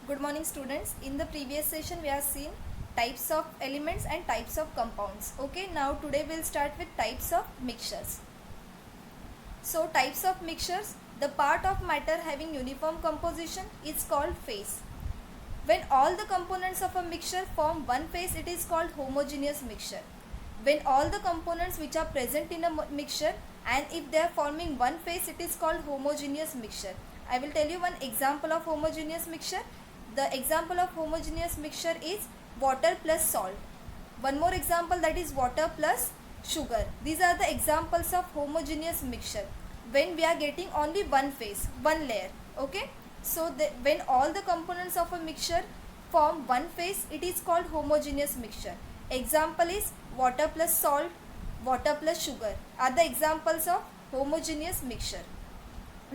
Good morning students. In the previous session we have seen types of elements and types of compounds. Okay, now today we'll start with types of mixtures. So types of mixtures, the part of matter having uniform composition is called phase. When all the components of a mixture form one phase, it is called homogeneous mixture. When all the components which are present in a mixture and if they are forming one phase, it is called homogeneous mixture. I will tell you one example of homogeneous mixture. The example of homogeneous mixture is water plus salt. One more example, that is water plus sugar. These are the examples of homogeneous mixture when we are getting only one phase, one layer. Okay. So when all the components of a mixture form one phase, it is called homogeneous mixture. Example is water plus salt, water plus sugar are the examples of homogeneous mixture.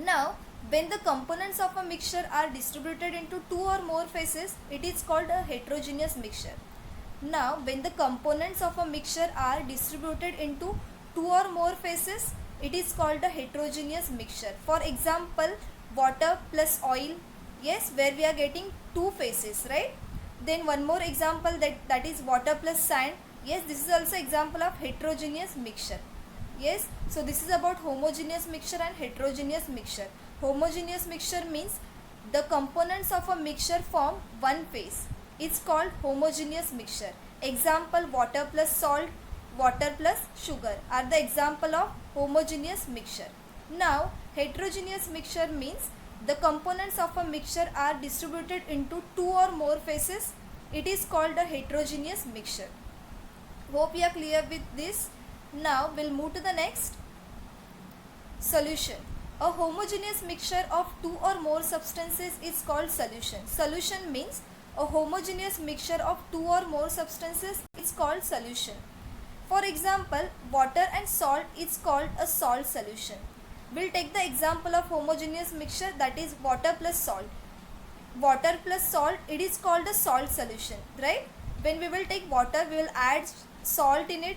Now when the components of a mixture are distributed into two or more phases, it is called a heterogeneous mixture. Now when the components of a mixture are distributed into two or more phases, it is called a heterogeneous mixture. For example, water plus oil, yes, where we are getting two phases, right? Then one more example, that is water plus sand. Yes, this is also example of heterogeneous mixture. Yes, so this is about homogeneous mixture and heterogeneous mixture. Homogeneous mixture means the components of a mixture form one phase. It's called homogeneous mixture. Example, water plus salt, water plus sugar are the example of homogeneous mixture. Now heterogeneous mixture means the components of a mixture are distributed into two or more phases. It is called a heterogeneous mixture. Hope you are clear with this. Now we'll move to the next. Solution. A homogeneous mixture of two or more substances is called solution. Solution means a homogeneous mixture of two or more substances is called solution. For example, water and salt is called a salt solution. We'll take the example of homogeneous mixture, that is water plus salt. Water plus salt, it is called a salt solution, right? When we will take water, we will add salt in it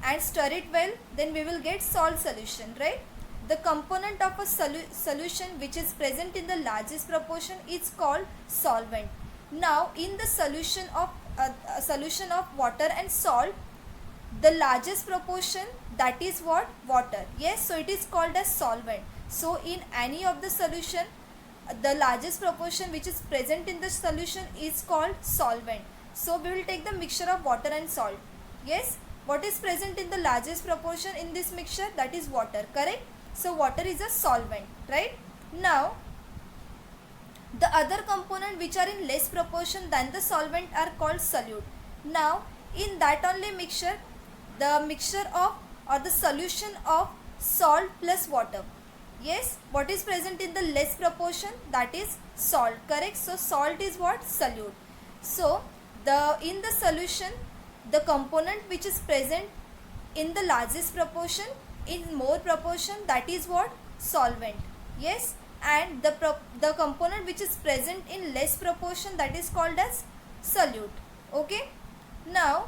and stir it well, then we will get salt solution, right? The component of a solution which is present in the largest proportion is called solvent. Now in the solution of water and salt, the largest proportion, that is what? Water. Yes, so it is called as solvent. So in any of the solution, the largest proportion which is present in the solution is called solvent. So we will take the mixture of water and salt. Yes, what is present in the largest proportion in this mixture? That is water, correct? So water is a solvent, right? Now the other component which are in less proportion than the solvent are called solute. Now in that only mixture, the mixture of or the solution of salt plus water. Yes, what is present in the less proportion? That is salt, correct? So salt is what? Solute. So in the solution, the component which is present in the largest proportion, in more proportion, that is what? Solvent. Yes, and the component which is present in less proportion, that is called as solute. Okay. Now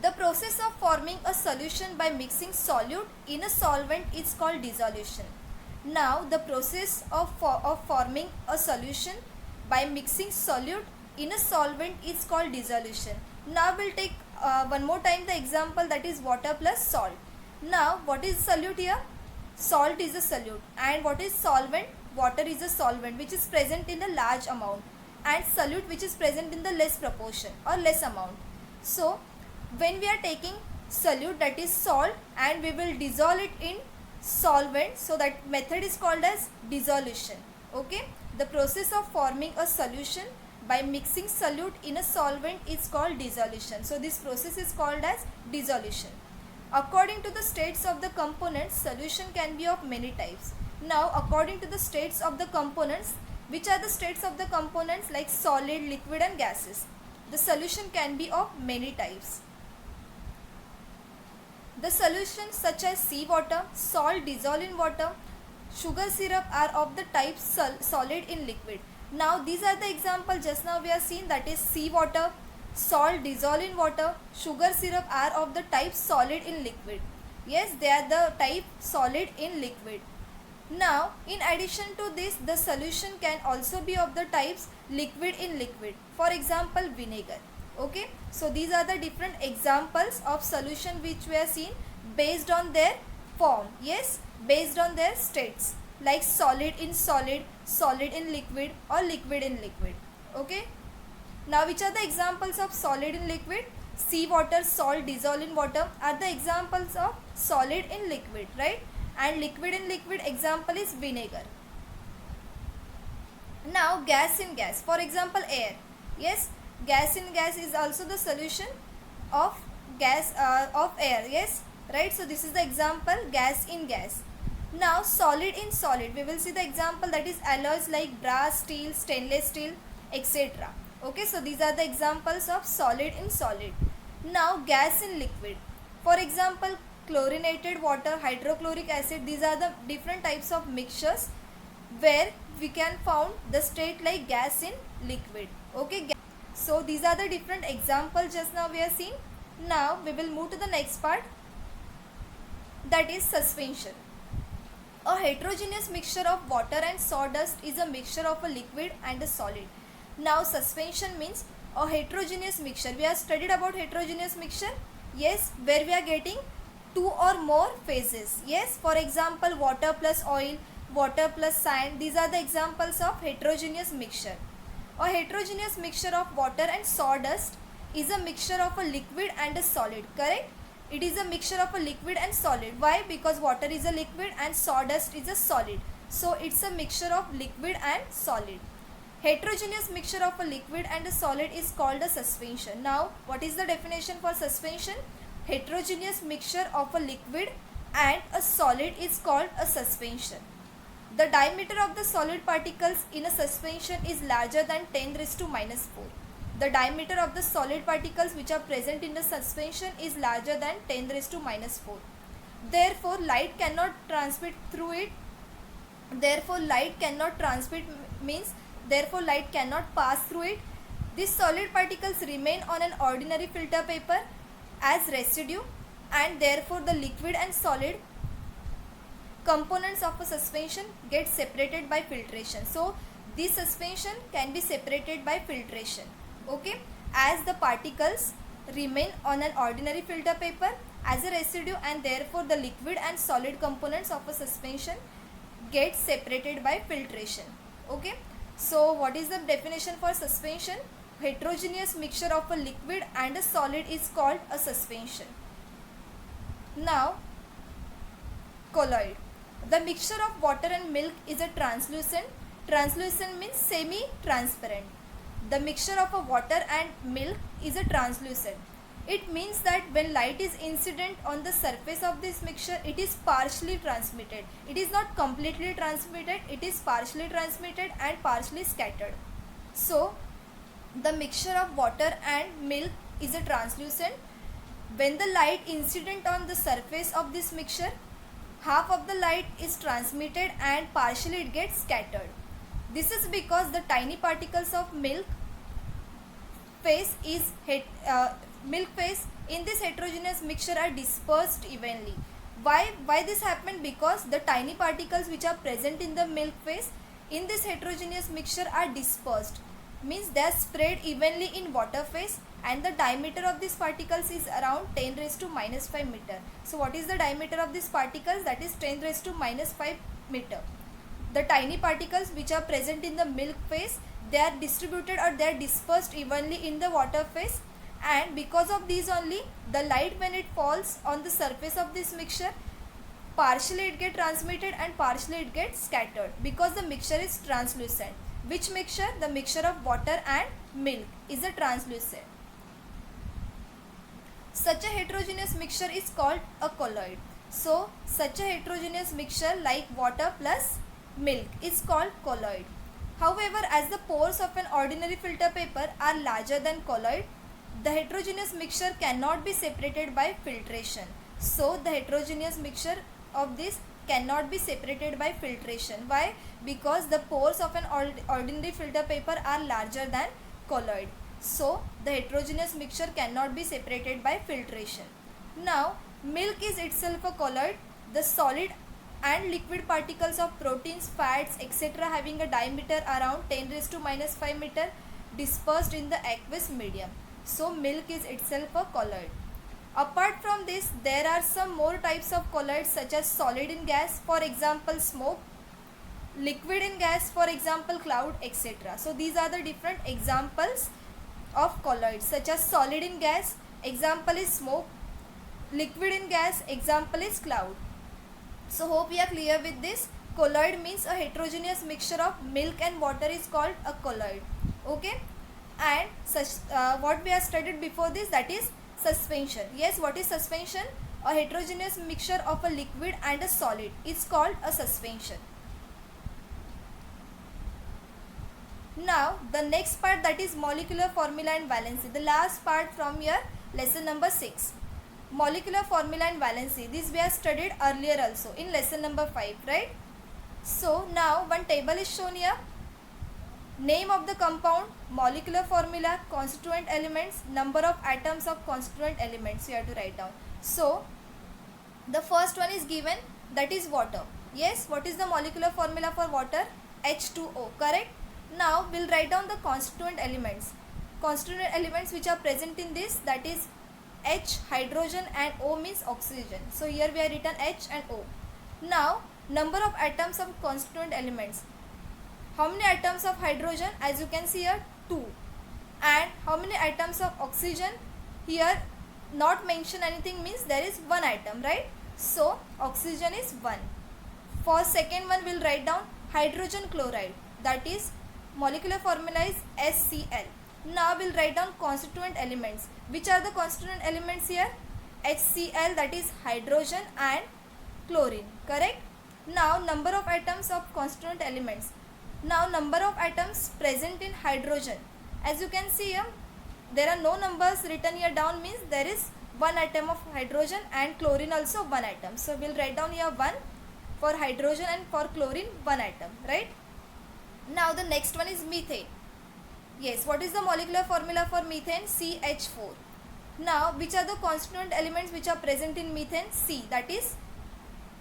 the process of forming a solution by mixing solute in a solvent is called dissolution. Now the process of forming a solution by mixing solute in a solvent is called dissolution. Now we'll take one more time the example, that is water plus salt. Now what is solute here? Salt is a solute. And what is solvent? Water is a solvent which is present in a large amount, and solute which is present in the less proportion or less amount. So when we are taking solute, that is salt, and we will dissolve it in solvent, so that method is called as dissolution. Okay, the process of forming a solution by mixing solute in a solvent is called dissolution. So this process is called as dissolution. According to the states of the components, solution can be of many types. Now according to the states of the components, which are the states of the components? Like solid, liquid and gases. The solution can be of many types. The solutions such as seawater, salt dissolved in water, sugar syrup are of the type solid in liquid. Now these are the example just now we have seen, that is seawater, salt dissolved in water, sugar syrup are of the type solid in liquid. Yes, they are the type solid in liquid. Now, in addition to this, the solution can also be of the types liquid in liquid. For example, vinegar. Okay. So, these are the different examples of solution which we have seen based on their form. Yes, based on their states, like solid in solid, solid in liquid, or liquid in liquid. Okay. Now, which are the examples of solid in liquid? Sea water, salt dissolved in water are the examples of solid in liquid, right? And liquid in liquid example is vinegar. Now, gas in gas, for example, air. Yes, gas in gas is also the solution of gas of air. Yes, right. So, this is the example, gas in gas. Now, solid in solid, we will see the example, that is alloys like brass, steel, stainless steel, etc. Okay, so these are the examples of solid in solid. Now, gas in liquid, for example, chlorinated water, hydrochloric acid. These are the different types of mixtures where we can found the state like gas in liquid. Okay, so these are the different examples just now we have seen. Now we will move to the next part, that is suspension. A heterogeneous mixture of water and sawdust is a mixture of a liquid and a solid. Now, suspension means a heterogeneous mixture. We have studied about heterogeneous mixture. Yes, where we are getting two or more phases. Yes, for example, water plus oil, water plus sand. These are the examples of heterogeneous mixture. A heterogeneous mixture of water and sawdust is a mixture of a liquid and a solid. Correct? It is a mixture of a liquid and solid. Why? Because water is a liquid and sawdust is a solid. So, it's a mixture of liquid and solid. Heterogeneous mixture of a liquid and a solid is called a suspension. Now, what is the definition for suspension? Heterogeneous mixture of a liquid and a solid is called a suspension. The diameter of the solid particles in a suspension is larger than 10 raised to minus 4. The diameter of the solid particles which are present in the suspension is larger than 10 raised to minus 4. Therefore, light cannot transmit through it. Therefore, light cannot transmit means therefore light cannot pass through it. These solid particles remain on an ordinary filter paper as residue, and therefore the liquid and solid components of a suspension get separated by filtration. So, this suspension can be separated by filtration. Okay, as the particles remain on an ordinary filter paper as a residue, and therefore the liquid and solid components of a suspension get separated by filtration. Okay, so what is the definition for suspension? Heterogeneous mixture of a liquid and a solid is called a suspension. Now, colloid. The mixture of water and milk is a translucent. Translucent means semi-transparent. The mixture of a water and milk is a translucent. It means that when light is incident on the surface of this mixture, it is partially transmitted. It is not completely transmitted, it is partially transmitted and partially scattered. So, the mixture of water and milk is a translucent. When the light incident on the surface of this mixture, half of the light is transmitted and partially it gets scattered. This is because the tiny particles of milk phase in this heterogeneous mixture are dispersed evenly. Why this happened? Because the tiny particles which are present in the milk phase in this heterogeneous mixture are dispersed, means they are spread evenly in water phase, and the diameter of these particles is around 10 raised to minus 5 meter. So what is the diameter of these particles? That is 10 raised to minus 5 meter. The tiny particles which are present in the milk phase, they are distributed or they are dispersed evenly in the water phase, and because of these only the light, when it falls on the surface of this mixture, partially it gets transmitted and partially it gets scattered, because the mixture is translucent. Which mixture? The mixture of water and milk is a translucent. Such a heterogeneous mixture is called a colloid. So, such a heterogeneous mixture like water plus milk is called colloid. However, as the pores of an ordinary filter paper are larger than colloid, the heterogeneous mixture cannot be separated by filtration. So, the heterogeneous mixture of this cannot be separated by filtration. Why? Because the pores of an ordinary filter paper are larger than colloid. So, the heterogeneous mixture cannot be separated by filtration. Now, milk is itself a colloid. The solid and liquid particles of proteins, fats, etc. having a diameter around 10 raised to minus 5 meter dispersed in the aqueous medium. So milk is itself a colloid. Apart from this, there are some more types of colloids such as solid in gas, for example smoke, liquid in gas, for example cloud, etc. So these are the different examples of colloids, such as solid in gas, example is smoke, liquid in gas, example is cloud. So hope we are clear with this. Colloid means a heterogeneous mixture of milk and water is called a colloid. Okay, and what we have studied before this, that is suspension. Yes, what is suspension? A heterogeneous mixture of a liquid and a solid is called a suspension. Now the next part, that is molecular formula and valency, the last part from your lesson number 6. Molecular formula and valency, this we have studied earlier also in lesson number 5, right? So now one table is shown here. Name of the compound, molecular formula, constituent elements, number of atoms of constituent elements you have to write down. So the first one is given, that is water. Yes, what is the molecular formula for water? H2O, correct? Now we'll write down the constituent elements. Constituent elements which are present in this, that is H, hydrogen, and O means oxygen. So here we have written H and O. Now number of atoms of constituent elements. How many atoms of hydrogen? As you can see here, 2. And how many atoms of oxygen? Here not mention anything means there is 1 atom, right? So oxygen is 1. For second one we'll write down hydrogen chloride, that is molecular formula is HCl. Now we'll write down constituent elements. Which are the constituent elements here? HCl, that is hydrogen and chlorine, correct? Now number of atoms of constituent elements. Now number of atoms present in hydrogen. As you can see here, there are no numbers written here down, means there is 1 atom of hydrogen, and chlorine also 1 atom. So we'll write down here 1 for hydrogen and for chlorine 1 atom, right? Now the next one is methane. Yes, what is the molecular formula for methane? CH4. Now which are the constituent elements which are present in methane? C, that is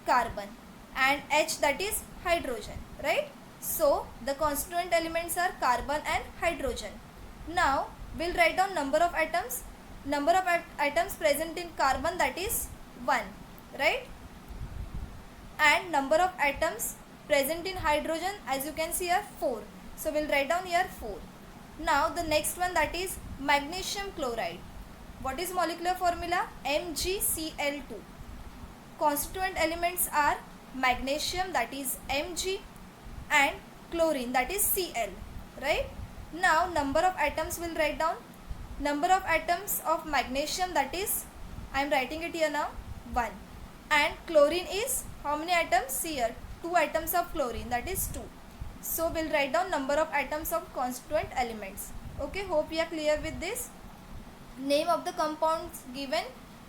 carbon, and H, that is hydrogen, right? So the constituent elements are carbon and hydrogen. Now we'll write down number of atoms. Number of atoms present in carbon, that is 1, right? And number of atoms present in hydrogen, as you can see here, 4. So we'll write down here 4. Now the next one, that is magnesium chloride. What is molecular formula? MgCl2. Constituent elements are magnesium, that is Mg, and chlorine, that is Cl, right? Now number of atoms will write down. Number of atoms of magnesium, that is, I am writing it here now, 1. And chlorine is how many atoms? Here 2 atoms of chlorine, that is 2. So we'll write down number of atoms of constituent elements. Okay, hope we are clear with this. Name of the compounds given,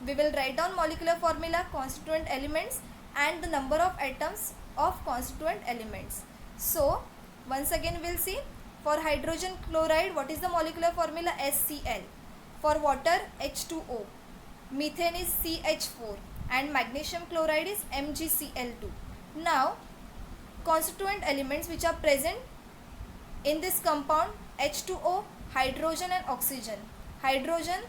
we will write down molecular formula, constituent elements, and the number of atoms of constituent elements. So once again we'll see, for hydrogen chloride what is the molecular formula? HCl. For water, H2O. Methane is CH4, and magnesium chloride is MgCl2. Now constituent elements which are present in this compound, H2O, hydrogen and oxygen. Hydrogen,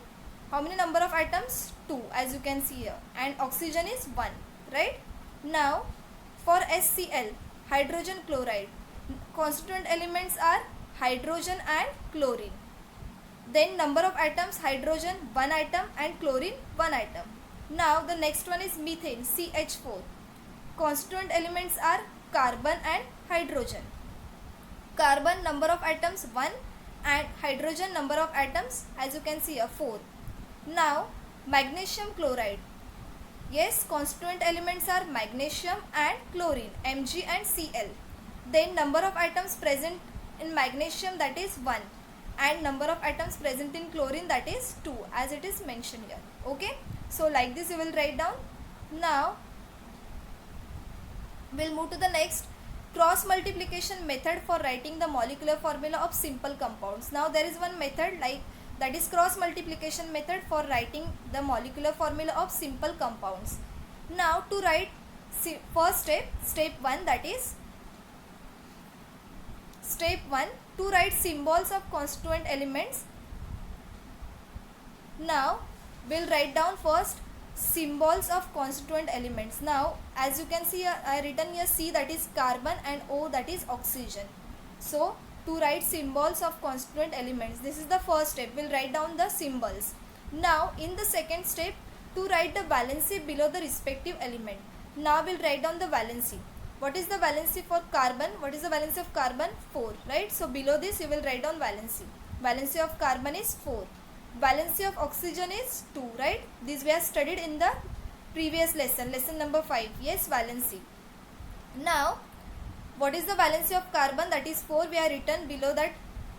how many number of atoms? 2, as you can see here, and oxygen is 1, right? Now for HCl, hydrogen chloride, constituent elements are hydrogen and chlorine. Then number of atoms, hydrogen 1 atom and chlorine 1 atom. Now the next one is methane, CH4. Constituent elements are carbon and hydrogen. Carbon number of atoms 1, and hydrogen number of atoms, as you can see here, 4. Now magnesium chloride. Yes, constituent elements are magnesium and chlorine, Mg and Cl. Then number of atoms present in magnesium, that is 1, and number of atoms present in chlorine, that is 2, as it is mentioned here. Okay, so like this you will write down. Now we'll move to the next, cross multiplication method for writing the molecular formula of simple compounds. Now there is one method, like, that is cross multiplication method for writing the molecular formula of simple compounds. Now to write first step 1, that is step 1, to write symbols of constituent elements. Now we'll write down first symbols of constituent elements. Now as you can see, I written here C, that is carbon, and O, that is oxygen. So to write symbols of constituent elements, this is the first step. We'll write down the symbols. Now in the second step, to write the valency below the respective element. Now we'll write down the valency. What is the valency for carbon? What is the valency of carbon? 4, right? So below this you will write down valency. Valency of carbon is 4. Valency of oxygen is 2, right? This we have studied in the previous lesson, lesson number 5. Yes, valency. Now what is the valency of carbon? That is 4, we are written below that.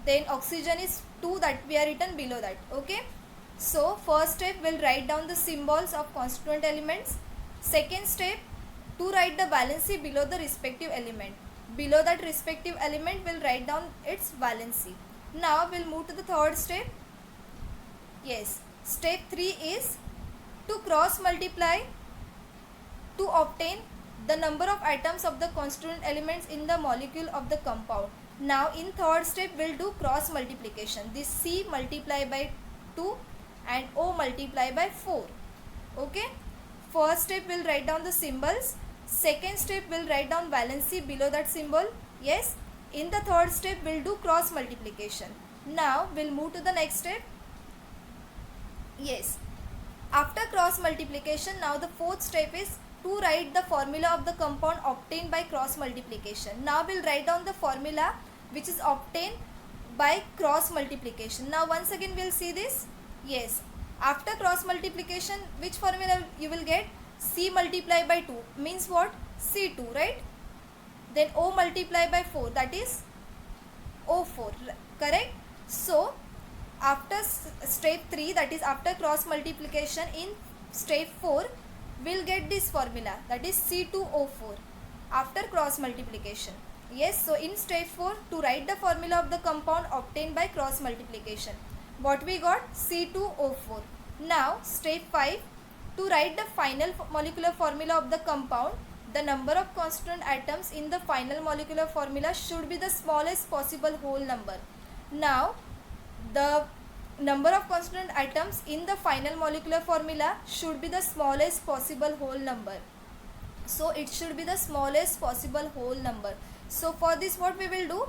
Then oxygen is 2, that we are written below that. Okay. So first step, we'll write down the symbols of constituent elements. Second step, to write the valency below the respective element. Below that respective element, we'll write down its valency. Now we'll move to the third step. Yes, step 3 is to cross multiply to obtain the number of atoms of the constituent elements in the molecule of the compound. Now in third step, we'll do cross multiplication. This C multiply by 2 and O multiply by 4. Okay. First step, we'll write down the symbols. Second step, we'll write down valency below that symbol. Yes. In the third step, we'll do cross multiplication. Now we'll move to the next step. Yes. After cross multiplication, now the fourth step is to write the formula of the compound obtained by cross multiplication. Now we'll write down the formula which is obtained by cross multiplication. Now once again we'll see this. Yes, after cross multiplication, which formula you will get? C multiply by 2 means what? C2, right? Then O multiply by 4, that is O4, correct? So after step 3, that is after cross multiplication, in step 4 we'll get this formula, that is C2O4 after cross multiplication. Yes, so in step 4, to write the formula of the compound obtained by cross multiplication, what we got? C2O4. Now step 5, to write the final molecular formula of the compound, the number of constituent atoms in the final molecular formula should be the smallest possible whole number. Now the number of constituent atoms in the final molecular formula should be the smallest possible whole number. So it should be the smallest possible whole number. So for this, what we will do?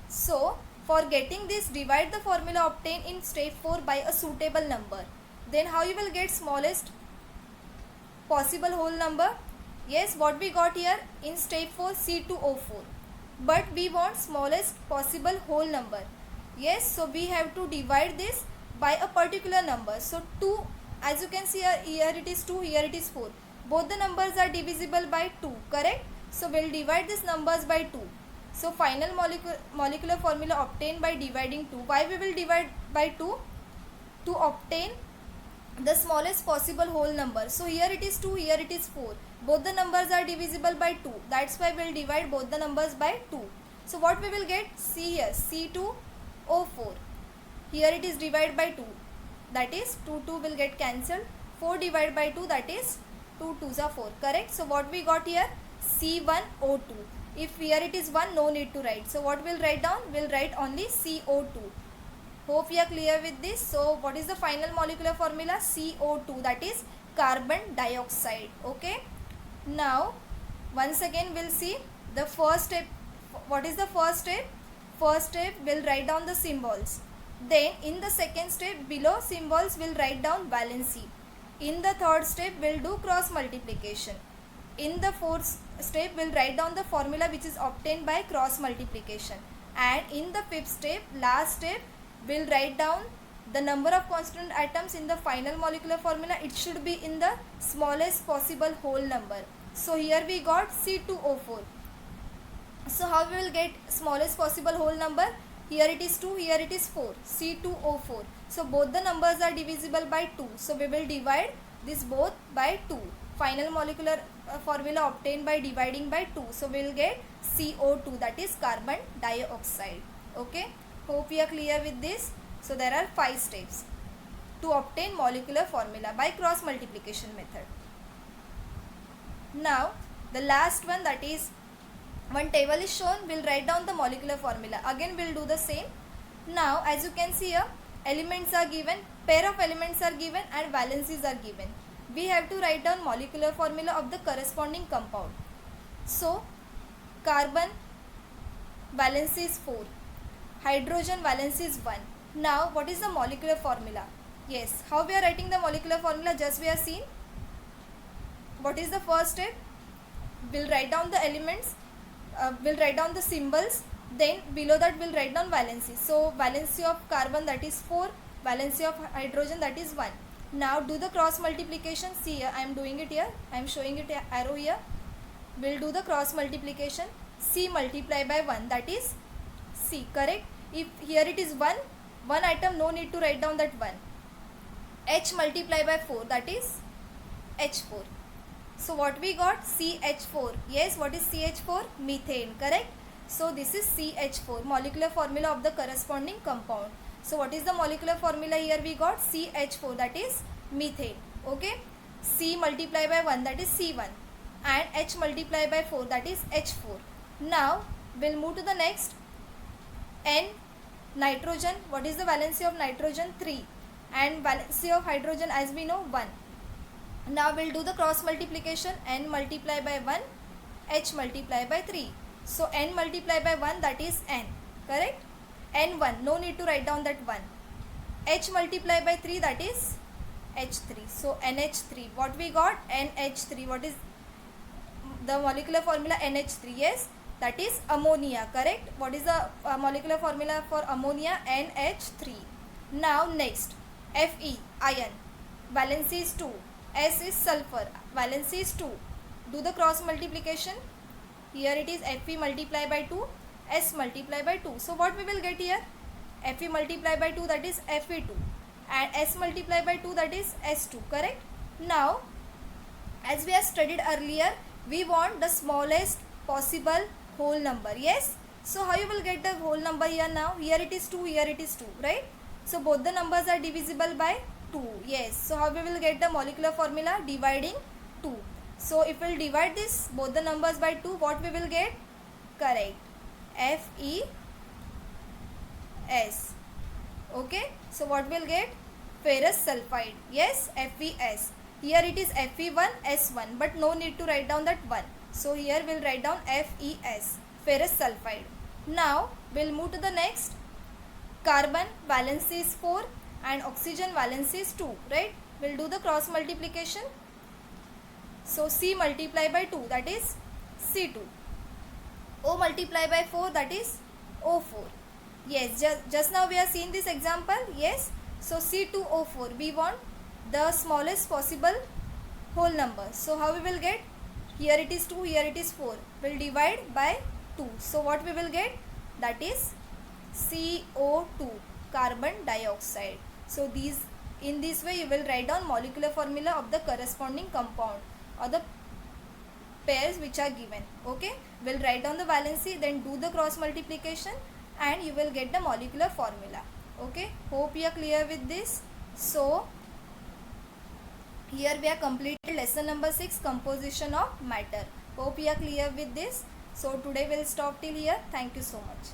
So for getting this, divide the formula obtained in step 4 by a suitable number. Then how you will get smallest possible whole number? Yes, what we got here in step 4, C2O4. But we want smallest possible whole number. Yes, so we have to divide this by a particular number. So 2, as you can see here it is 2, here it is 4. Both the numbers are divisible by 2, correct? So we'll divide these numbers by 2. So final molecular formula obtained by dividing 2. Why we will divide by 2? To obtain the smallest possible whole number. So here it is 2, here it is 4. Both the numbers are divisible by 2. That's why we'll divide both the numbers by 2. So what we will get? See here, C2O4. Here it is divided by 2. That is 2 will get cancelled. 4 divided by 2, that is 2 2s are 4. Correct? So what we got here? C1O2. If here it is 1, no need to write. So what we'll write down? We'll write only CO2. Hope you are clear with this. So what is the final molecular formula? CO2, that is carbon dioxide. Okay. Now once again we'll see the first step. What is the first step? First step, we'll write down the symbols. Then in the second step, below symbols we'll write down valency. In the third step, we'll do cross multiplication. In the fourth step, we'll write down the formula which is obtained by cross multiplication. And in the fifth step, last step, we'll write down the number of constituent atoms in the final molecular formula. It should be in the smallest possible whole number. So here we got C2O4. So how we will get smallest possible whole number? Here it is 2, here it is 4. C2O4. So both the numbers are divisible by 2. So we will divide this both by 2. Final molecular formula obtained by dividing by 2. So we will get CO2, that is carbon dioxide. Okay. Hope we are clear with this. So there are 5 steps to obtain molecular formula by cross multiplication method. Now the last one, that is one table is shown, we'll write down the molecular formula. Again we'll do the same. Now as you can see here, elements are given, pair of elements are given and valencies are given. We have to write down molecular formula of the corresponding compound. So carbon valency is 4, hydrogen valency is 1. Now what is the molecular formula? Yes, how we are writing the molecular formula, just we have seen. What is the first step? We'll write down the elements, we'll write down the symbols, then below that we'll write down valency. So valency of carbon, that is 4, valency of hydrogen, that is 1. Now do the cross multiplication. See here, I am doing it here, I am showing it arrow here. We'll do the cross multiplication. C multiply by 1, that is C, correct? If here it is 1 item, no need to write down that 1. H multiply by 4, that is H4. So what we got? CH4. Yes, what is CH4? Methane, correct? So this is CH4, molecular formula of the corresponding compound. So what is the molecular formula here? We got CH4, that is methane. Okay, C multiply by 1, that is C1, and H multiply by 4, that is H4. Now we'll move to the next. N, nitrogen. What is the valency of nitrogen? 3, and valency of hydrogen, as we know, 1. Now we'll do the cross multiplication. N multiply by 1, H multiply by 3. So N multiply by 1, that is N, correct? N1, no need to write down that 1. H multiply by 3, that is H3. So NH3. What we got? NH3. What is the molecular formula? NH3. Yes, that is ammonia, correct? What is the molecular formula for ammonia? NH3. Now next, Fe, iron, valency is 2. S is sulfur, valency is 2. Do the cross multiplication. Here it is Fe multiply by 2, S multiply by 2. So what we will get here? Fe multiply by 2, that is Fe2, and S multiply by 2, that is S2, correct? Now as we have studied earlier, we want the smallest possible whole number. Yes, so how you will get the whole number here? Now here it is 2, here it is 2, right? So both the numbers are divisible by 2. Yes, so how we will get the molecular formula? Dividing 2. So if we will divide this both the numbers by 2, what we will get? Correct, FeS. Okay, so what we will get? Ferrous sulfide. Yes, FeS. Here it is Fe1S1, but no need to write down that 1. So here we will write down FeS, ferrous sulfide. Now we will move to the next. Carbon valency is 4 and oxygen valency is 2, right? We will do the cross multiplication. So C multiply by 2, that is C2. O multiply by 4, that is O4. Yes, just now we have seen this example. Yes, so C2O4, we want the smallest possible whole number. So how we will get? Here it is 2, here it is 4. We will divide by 2. So what we will get? That is CO2, carbon dioxide. So in this way you will write down molecular formula of the corresponding compound or the pairs which are given. Okay, we'll write down the valency, then do the cross multiplication, and you will get the molecular formula. Okay, hope you are clear with this. So here we have completed lesson number 6, composition of matter. Hope you are clear with this. So today we'll stop till here. Thank you so much.